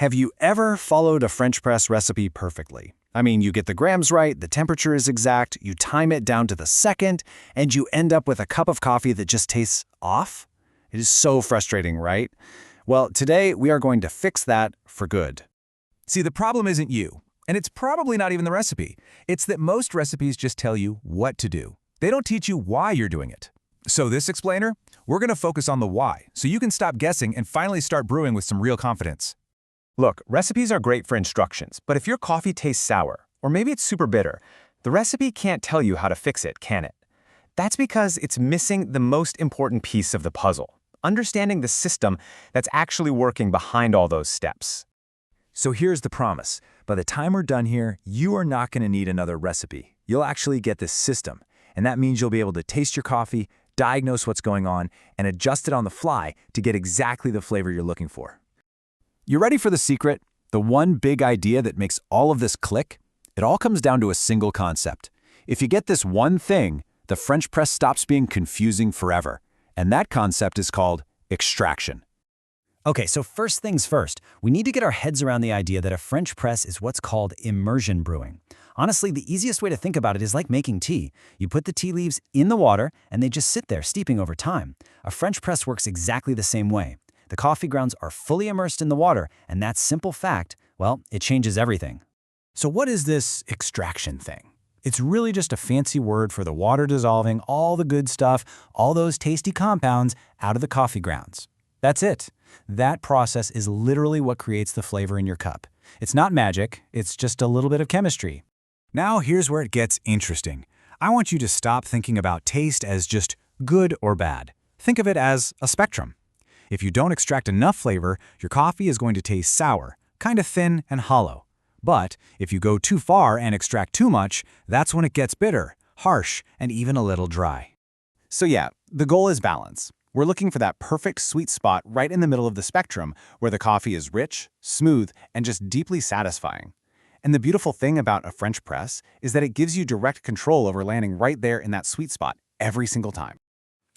Have you ever followed a French press recipe perfectly? I mean, you get the grams right, the temperature is exact, you time it down to the second, and you end up with a cup of coffee that just tastes off? It is so frustrating, right? Well, today we are going to fix that for good. See, the problem isn't you, and it's probably not even the recipe. It's that most recipes just tell you what to do. They don't teach you why you're doing it. So this explainer, we're going to focus on the why, so you can stop guessing and finally start brewing with some real confidence. Look, recipes are great for instructions, but if your coffee tastes sour, or maybe it's super bitter, the recipe can't tell you how to fix it, can it? That's because it's missing the most important piece of the puzzle, understanding the system that's actually working behind all those steps. So here's the promise. By the time we're done here, you are not going to need another recipe. You'll actually get this system, and that means you'll be able to taste your coffee, diagnose what's going on, and adjust it on the fly to get exactly the flavor you're looking for. You ready for the secret? The one big idea that makes all of this click? It all comes down to a single concept. If you get this one thing, the French press stops being confusing forever. And that concept is called extraction. Okay, so first things first, we need to get our heads around the idea that a French press is what's called immersion brewing. Honestly, the easiest way to think about it is like making tea. You put the tea leaves in the water, and they just sit there steeping over time. A French press works exactly the same way. The coffee grounds are fully immersed in the water, and that simple fact, well, it changes everything. So what is this extraction thing? It's really just a fancy word for the water dissolving all the good stuff, all those tasty compounds out of the coffee grounds. That's it. That process is literally what creates the flavor in your cup. It's not magic, it's just a little bit of chemistry. Now here's where it gets interesting. I want you to stop thinking about taste as just good or bad. Think of it as a spectrum. If you don't extract enough flavor, your coffee is going to taste sour, kind of thin and hollow. But if you go too far and extract too much, that's when it gets bitter, harsh, and even a little dry. So yeah, the goal is balance. We're looking for that perfect sweet spot right in the middle of the spectrum where the coffee is rich, smooth, and just deeply satisfying. And the beautiful thing about a French press is that it gives you direct control over landing right there in that sweet spot every single time.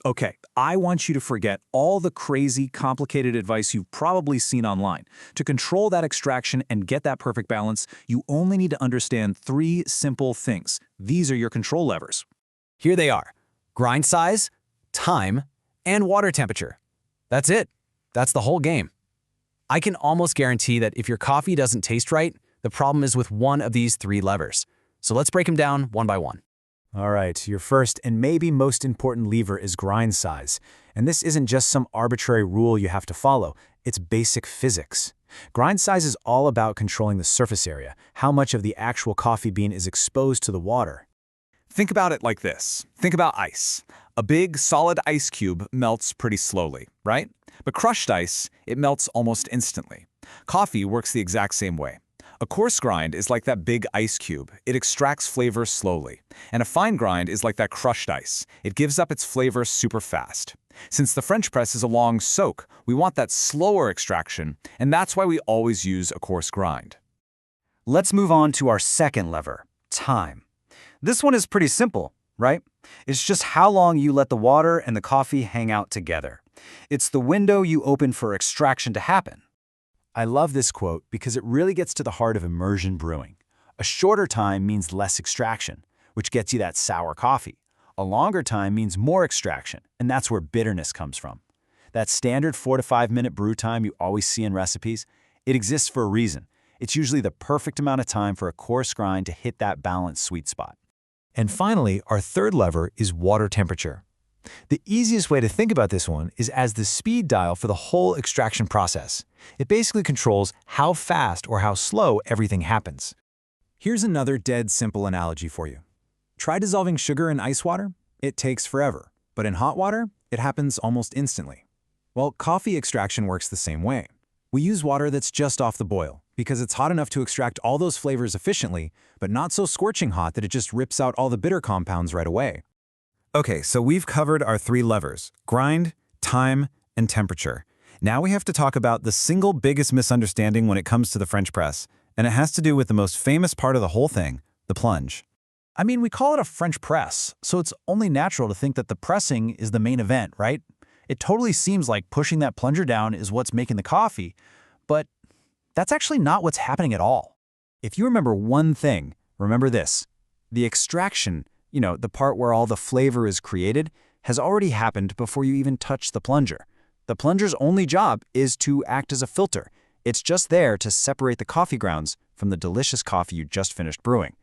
Okay, I want you to forget all the crazy, complicated advice you've probably seen online. To control that extraction and get that perfect balance, you only need to understand 3 simple things. These are your control levers. Here they are: grind size, time, and water temperature. That's it. That's the whole game. I can almost guarantee that if your coffee doesn't taste right, the problem is with one of these 3 levers. So let's break them down one by one. All right, your first and maybe most important lever is grind size. And this isn't just some arbitrary rule you have to follow, it's basic physics. Grind size is all about controlling the surface area, how much of the actual coffee bean is exposed to the water. Think about it like this. Think about ice. A big, solid ice cube melts pretty slowly, right? But crushed ice, it melts almost instantly. Coffee works the exact same way. A coarse grind is like that big ice cube. It extracts flavor slowly. And a fine grind is like that crushed ice. It gives up its flavor super fast. Since the French press is a long soak, we want that slower extraction, and that's why we always use a coarse grind. Let's move on to our second lever, time. This one is pretty simple, right? It's just how long you let the water and the coffee hang out together. It's the window you open for extraction to happen. I love this quote because it really gets to the heart of immersion brewing. A shorter time means less extraction, which gets you that sour coffee. A longer time means more extraction, and that's where bitterness comes from. That standard 4 to 5 minute brew time you always see in recipes, it exists for a reason. It's usually the perfect amount of time for a coarse grind to hit that balanced sweet spot. And finally, our third lever is water temperature. The easiest way to think about this one is as the speed dial for the whole extraction process. It basically controls how fast or how slow everything happens. Here's another dead simple analogy for you. Try dissolving sugar in ice water. It takes forever, but in hot water, it happens almost instantly. Well, coffee extraction works the same way. We use water that's just off the boil because it's hot enough to extract all those flavors efficiently, but not so scorching hot that it just rips out all the bitter compounds right away. Okay, so we've covered our 3 levers: grind, time, and temperature. Now we have to talk about the single biggest misunderstanding when it comes to the French press, and it has to do with the most famous part of the whole thing, the plunge. I mean, we call it a French press, so it's only natural to think that the pressing is the main event, right? It totally seems like pushing that plunger down is what's making the coffee, but that's actually not what's happening at all. If you remember one thing, remember this. The extraction, the part where all the flavor is created, has already happened before you even touch the plunger. The plunger's only job is to act as a filter. It's just there to separate the coffee grounds from the delicious coffee you just finished brewing.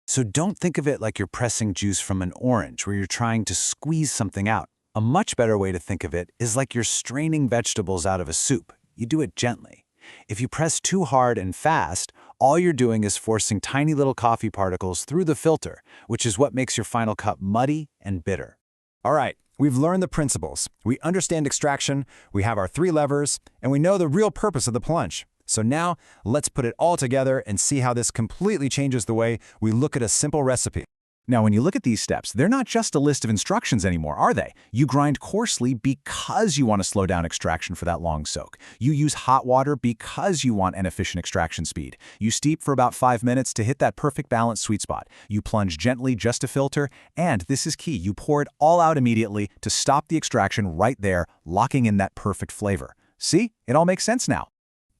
So don't think of it like you're pressing juice from an orange where you're trying to squeeze something out. A much better way to think of it is like you're straining vegetables out of a soup. You do it gently. If you press too hard and fast, all you're doing is forcing tiny little coffee particles through the filter, which is what makes your final cup muddy and bitter. All right, we've learned the principles. We understand extraction, we have our 3 levers, and we know the real purpose of the plunge. So now, let's put it all together and see how this completely changes the way we look at a simple recipe. Now, when you look at these steps, they're not just a list of instructions anymore, are they? You grind coarsely because you want to slow down extraction for that long soak. You use hot water because you want an efficient extraction speed. You steep for about 5 minutes to hit that perfect balanced sweet spot. You plunge gently just to filter, and this is key, you pour it all out immediately to stop the extraction right there, locking in that perfect flavor. See? It all makes sense now.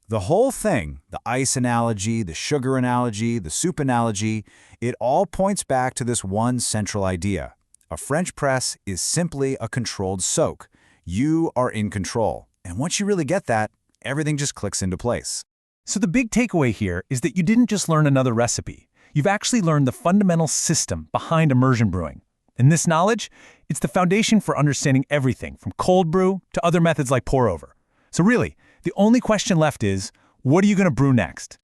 The whole thing, the ice analogy, the sugar analogy, the soup analogy, it all points back to this one central idea. A French press is simply a controlled soak. You are in control. And once you really get that, everything just clicks into place. So the big takeaway here is that you didn't just learn another recipe. You've actually learned the fundamental system behind immersion brewing. And this knowledge, it's the foundation for understanding everything from cold brew to other methods like pour over. So really, the only question left is, what are you going to brew next?